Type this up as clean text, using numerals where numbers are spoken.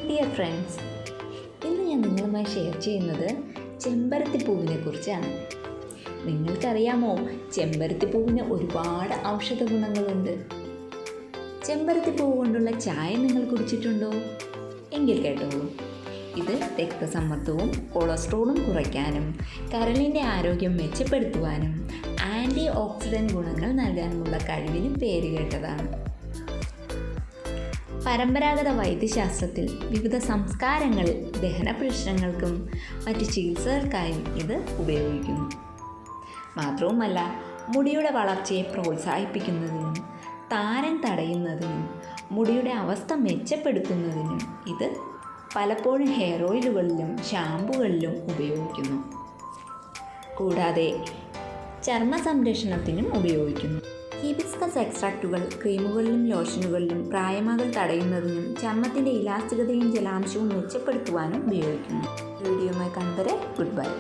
Dear friends, ഇന്ന് ഞാൻ നിങ്ങളുമായി ഷെയർ ചെയ്യുന്നത് ചെമ്പരത്തിപ്പൂവിനെ കുറിച്ചാണ്. നിങ്ങൾക്കറിയാമോ, ചെമ്പരത്തിപ്പൂവിന് ഒരുപാട് ഔഷധ ഗുണങ്ങളുണ്ട്. ചെമ്പരത്തിപ്പൂവ് കൊണ്ടുള്ള ചായ നിങ്ങൾ കുടിച്ചിട്ടുണ്ടോ? എങ്കിൽ കേട്ടോളൂ. ഇത് രക്തസമ്മർദ്ദവും കൊളസ്ട്രോളും കുറയ്ക്കാനും കരളിൻ്റെ ആരോഗ്യം മെച്ചപ്പെടുത്തുവാനും ആൻറ്റി ഓക്സിഡൻറ്റ് ഗുണങ്ങൾ നൽകാനുമുള്ള കഴിവിനും പേരുകേട്ടതാണ്. പരമ്പരാഗത വൈദ്യശാസ്ത്രത്തിൽ വിവിധ സംസ്കാരങ്ങളിൽ ദഹന പ്രശ്നങ്ങൾക്കും മറ്റ് ചികിത്സകൾക്കായും ഇത് ഉപയോഗിക്കുന്നു. മാത്രവുമല്ല, മുടിയുടെ വളർച്ചയെ പ്രോത്സാഹിപ്പിക്കുന്നതിനും താരൻ തടയുന്നതിനും മുടിയുടെ അവസ്ഥ മെച്ചപ്പെടുത്തുന്നതിനും ഇത് പലപ്പോഴും ഹെയർ ഓയിലുകളിലും ഷാമ്പുകളിലും ഉപയോഗിക്കുന്നു. കൂടാതെ ചർമ്മ സംരക്ഷണത്തിനും ഉപയോഗിക്കുന്നു. ഹിബിസ്കസ് എക്സ്ട്രാക്റ്റുകൾ ക്രീമുകളിലും ലോഷനുകളിലും പ്രായമാകൽ തടയുന്നതിനും ചർമ്മത്തിൻ്റെ ഇലാസ്തികതയും ജലാംശവും മെച്ചപ്പെടുത്തുവാനും ഉപയോഗിക്കുന്നു. വീഡിയോയുമായി കണ്ടുവരെ ഗുഡ് ബൈ.